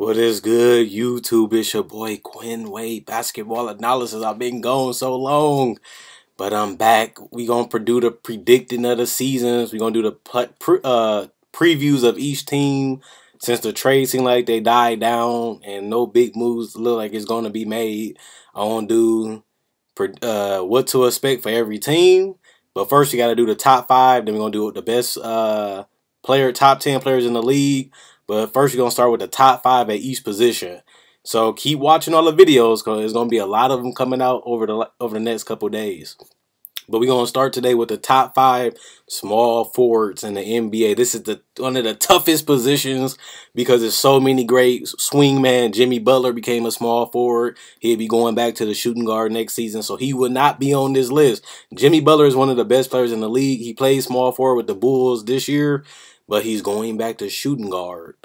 What is good, YouTube? It's your boy Quinn Wade, basketball analysis. I've been gone so long, but I'm back. We gonna do the predicting of the seasons. We gonna do the previews of each team since the trade seemed like they died down and no big moves look like it's gonna be made. I want to do what to expect for every team, but first you got to do the top five. Then we're gonna do the best top 10 players in the league. But first, you're going to start with the top five at each position. So keep watching all the videos because there's going to be a lot of them coming out over the next couple days. But we're going to start today with the top five small forwards in the NBA. This is one of the toughest positions because there's so many great swingman. Jimmy Butler became a small forward. He'll be going back to the shooting guard next season, so he would not be on this list. Jimmy Butler is one of the best players in the league. He played small forward with the Bulls this year, but he's going back to shooting guard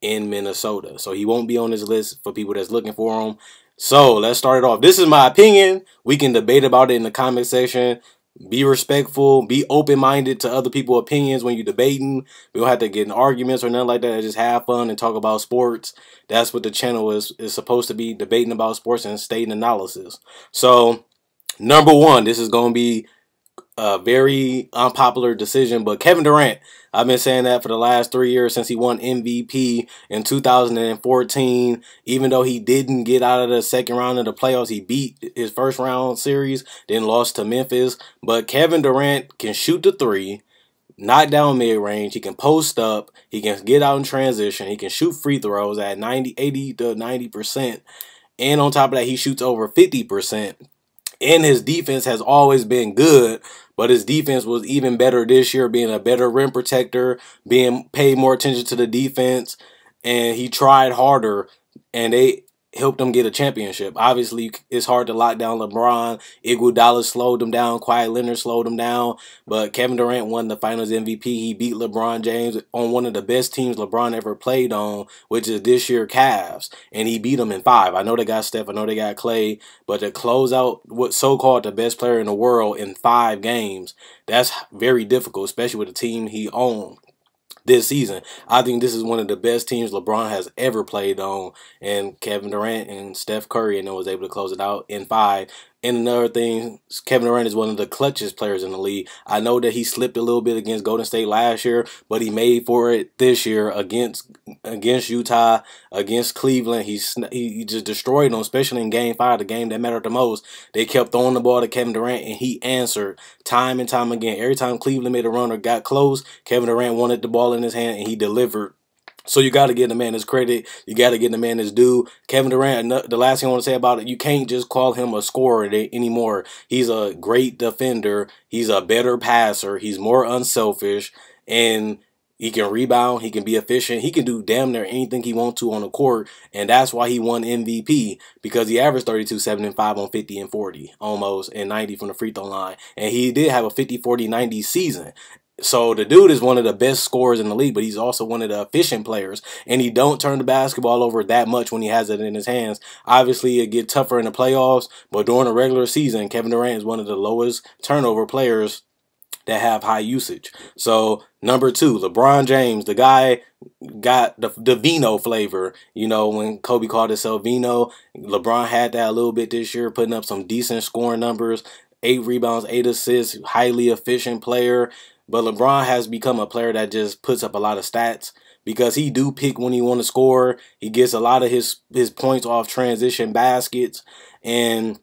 in Minnesota. So he won't be on this list for people that's looking for him. So let's start it off. This is my opinion. We can debate about it in the comment section. Be respectful. Be open-minded to other people's opinions when you're debating. We don't have to get in arguments or nothing like that. Just have fun and talk about sports. That's what the channel is supposed to be, debating about sports and state analysis. So, number one, this is going to be a very unpopular decision, but Kevin Durant, I've been saying that for the last 3 years since he won MVP in 2014. Even though he didn't get out of the second round of the playoffs, he beat his first round series, then lost to Memphis. But Kevin Durant can shoot the three, knock down mid-range, he can post up, he can get out in transition, he can shoot free throws at 80 to 90%. And on top of that, he shoots over 50%. And his defense has always been good, but his defense was even better this year, being a better rim protector, being paid more attention to the defense, and he tried harder, and they helped him get a championship. Obviously, it's hard to lock down LeBron. Iguodala slowed him down. Kawhi Leonard slowed him down. But Kevin Durant won the Finals MVP. He beat LeBron James on one of the best teams LeBron ever played on, which is this year Cavs. And he beat them in 5. I know they got Steph. I know they got Clay. But to close out what's so-called the best player in the world in 5 games, that's very difficult, especially with the team he owned this season. I think this is one of the best teams LeBron has ever played on, and Kevin Durant and Steph Curry and was able to close it out in 5. And another thing, Kevin Durant is one of the clutchest players in the league. I know that he slipped a little bit against Golden State last year, but he made for it this year against Utah, against Cleveland. He just destroyed them, especially in Game 5, the game that mattered the most. They kept throwing the ball to Kevin Durant, and he answered time and time again. Every time Cleveland made a run or got close, Kevin Durant wanted the ball in his hand, and he delivered. So you got to give the man his credit. You got to give the man his due. Kevin Durant, the last thing I want to say about it, you can't just call him a scorer anymore. He's a great defender. He's a better passer. He's more unselfish. And he can rebound. He can be efficient. He can do damn near anything he wants to on the court. And that's why he won MVP, because he averaged 32, 7, and 5 on 50 and 40 almost, and 90 from the free throw line. And he did have a 50, 40, 90 season. So the dude is one of the best scorers in the league, but he's also one of the efficient players. And he don't turn the basketball over that much when he has it in his hands. Obviously, it gets tougher in the playoffs, but during the regular season, Kevin Durant is one of the lowest turnover players that have high usage. So number 2, LeBron James, the guy got the Vino flavor. You know, when Kobe called himself Vino, LeBron had that a little bit this year, putting up some decent scoring numbers, 8 rebounds, 8 assists, highly efficient player. But LeBron has become a player that just puts up a lot of stats because he do pick when he want to score. He gets a lot of his points off transition baskets, and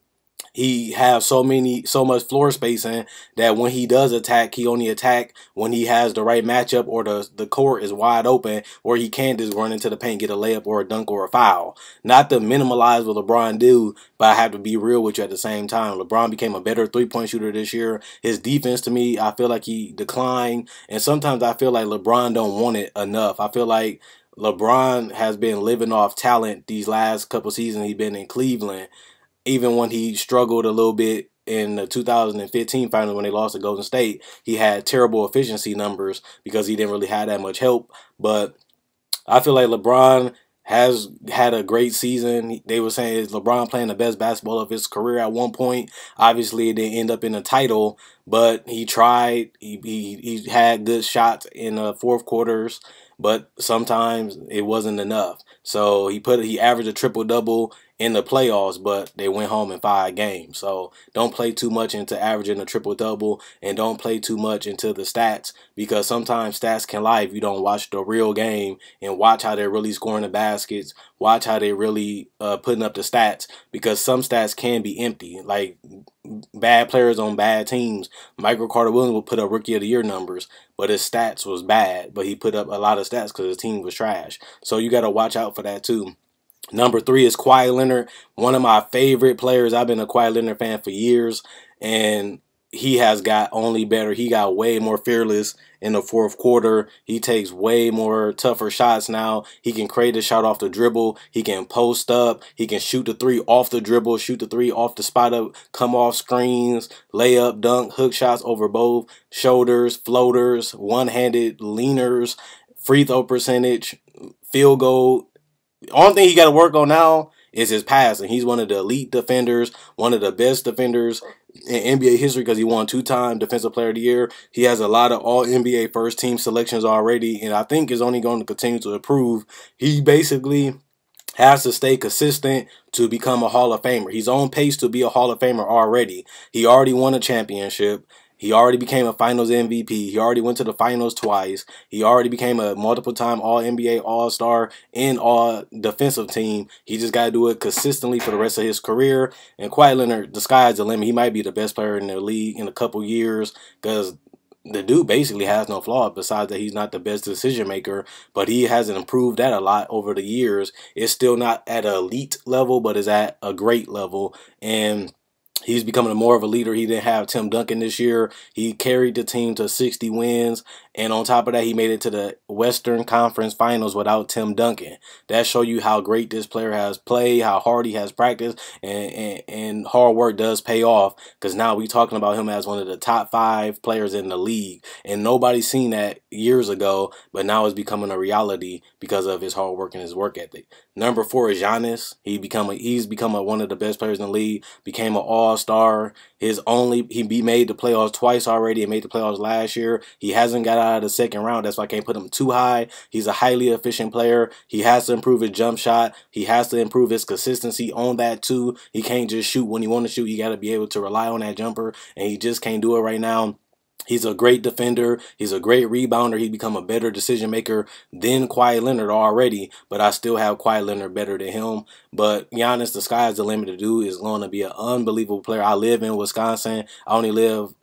he has so much floor spacing that when he does attack, he only attack when he has the right matchup or the court is wide open, or he can just run into the paint, get a layup or a dunk or a foul. Not to minimize what LeBron do, but I have to be real with you at the same time. LeBron became a better three-point shooter this year. His defense, to me, I feel like he declined, and sometimes I feel like LeBron don't want it enough. I feel like LeBron has been living off talent these last couple seasons he's been in Cleveland. Even when he struggled a little bit in the 2015 finals when they lost to Golden State, he had terrible efficiency numbers because he didn't really have that much help. But I feel like LeBron has had a great season. They were saying, is LeBron playing the best basketball of his career at one point? Obviously, it didn't end up in a title, but he tried. He had good shots in the fourth quarters. but sometimes it wasn't enough. So he averaged a triple-double in the playoffs, but they went home in 5 games. So don't play too much into averaging a triple-double, and don't play too much into the stats, because sometimes stats can lie if you don't watch the real game and watch how they're really scoring the baskets, watch how they're really putting up the stats, because some stats can be empty. Like bad players on bad teams, Michael Carter Williams will put up Rookie of the Year numbers, but his stats was bad, but he put up a lot of stats because his team was trash. So you got to watch out for that too. Number 3 is Kawhi Leonard, one of my favorite players. I've been a Kawhi Leonard fan for years, and he has got only better. He got way more fearless in the fourth quarter. He takes way more tougher shots now. He can create a shot off the dribble. He can post up. He can shoot the 3 off the dribble, shoot the 3 off the spot up, come off screens, layup, dunk, hook shots over both shoulders, floaters, one-handed leaners, free throw percentage, field goal. The only thing he got to work on now is his passing. He's one of the elite defenders, one of the best defenders in NBA history, because he won 2-time Defensive Player of the Year. He has a lot of All-NBA first-team selections already, and I think is only going to continue to improve. He basically has to stay consistent to become a Hall of Famer. He's on pace to be a Hall of Famer already. He already won a championship. He already became a Finals MVP. He already went to the Finals twice. He already became a multiple-time All-NBA, All-Star, and All-Defensive Team. He just got to do it consistently for the rest of his career. And Kawhi Leonard, the sky's the limit. He might be the best player in the league in a couple years, because the dude basically has no flaw, besides that he's not the best decision maker, but he hasn't improved that a lot over the years. It's still not at an elite level, but is at a great level. And he's becoming more of a leader. He didn't have Tim Duncan this year. He carried the team to 60 wins. And on top of that, he made it to the Western Conference Finals without Tim Duncan. That shows you how great this player has played, how hard he has practiced, and hard work does pay off, because now we're talking about him as one of the top 5 players in the league. And nobody's seen that years ago, but now it's becoming a reality because of his hard work and his work ethic. Number 4 is Giannis. He's become one of the best players in the league, became an all-star. He made the playoffs twice already and made the playoffs last year. He hasn't got out of the second round. That's why I can't put him too high. He's a highly efficient player. He has to improve his jump shot. He has to improve his consistency on that too. He can't just shoot when he want to shoot. He got to be able to rely on that jumper, and he just can't do it right now. He's a great defender. He's a great rebounder. He's become a better decision maker than Kawhi Leonard already, but I still have Kawhi Leonard better than him. But Giannis, the sky's the limit. The dude is going to be an unbelievable player. I live in Wisconsin. I only live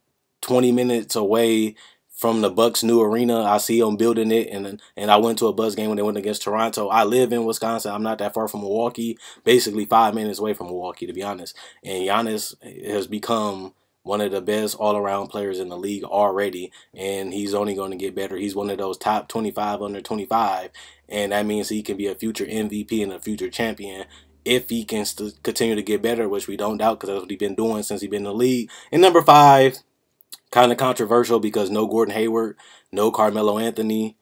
20 minutes away from the Bucks' new arena. I see them building it, and I went to a Bucks game when they went against Toronto. I live in Wisconsin. I'm not that far from Milwaukee, basically 5 minutes away from Milwaukee, to be honest. And Giannis has become one of the best all-around players in the league already, and he's only going to get better. He's one of those top 25 under 25, and that means he can be a future MVP and a future champion if he can continue to get better, which we don't doubt, because that's what he's been doing since he's been in the league. And number 5, kind of controversial, because no Gordon Hayward, no Carmelo Anthony.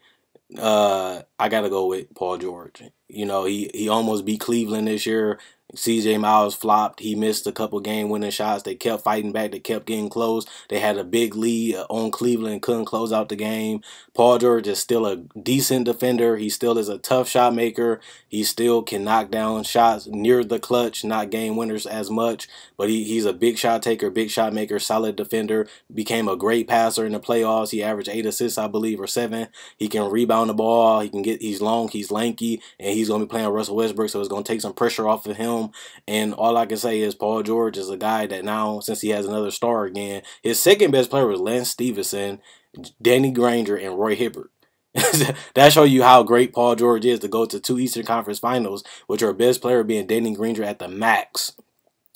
I got to go with Paul George. You know, he almost beat Cleveland this year. CJ Miles flopped. He missed a couple game-winning shots. They kept fighting back. They kept getting close. They had a big lead on Cleveland, couldn't close out the game. Paul George is still a decent defender. He still is a tough shot maker. He still can knock down shots near the clutch, not game winners as much. But he's a big shot taker, big shot maker, solid defender. Became a great passer in the playoffs. He averaged 8 assists, I believe, or 7. He can rebound the ball. He's long, he's lanky, and he's going to be playing Russell Westbrook, so it's going to take some pressure off of him. And all I can say is Paul George is a guy that now, since he has another star again, his second best player was Lance Stevenson, Danny Granger, and Roy Hibbert. That shows you how great Paul George is to go to 2 Eastern Conference Finals, with your best player being Danny Granger at the max.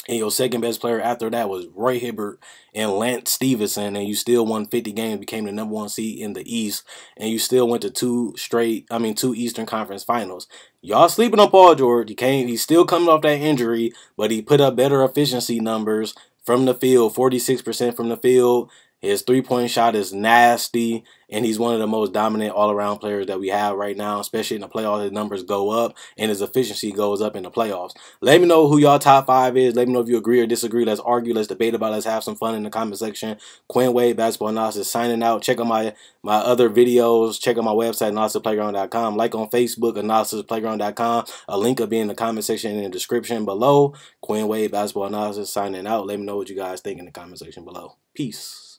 And your second best player after that was Roy Hibbert and Lance Stevenson, and you still won 50 games, became the #1 seed in the East, and you still went to 2 Eastern Conference Finals. Y'all sleeping on Paul George. He's still coming off that injury, but he put up better efficiency numbers from the field, 46% from the field. His three-point shot is nasty, and he's one of the most dominant all-around players that we have right now, especially in the playoffs. His numbers go up, and his efficiency goes up in the playoffs. Let me know who y'all top 5 is. Let me know if you agree or disagree. Let's argue. Let's debate about it. Let's have some fun in the comment section. Quinn Wade, Basketball Analysis, signing out. Check out my other videos. Check out my website, analysisplayground.com. Like on Facebook, analysisplayground.com. A link will be in the comment section and in the description below. Quinn Wade, Basketball Analysis, signing out. Let me know what you guys think in the comment section below. Peace.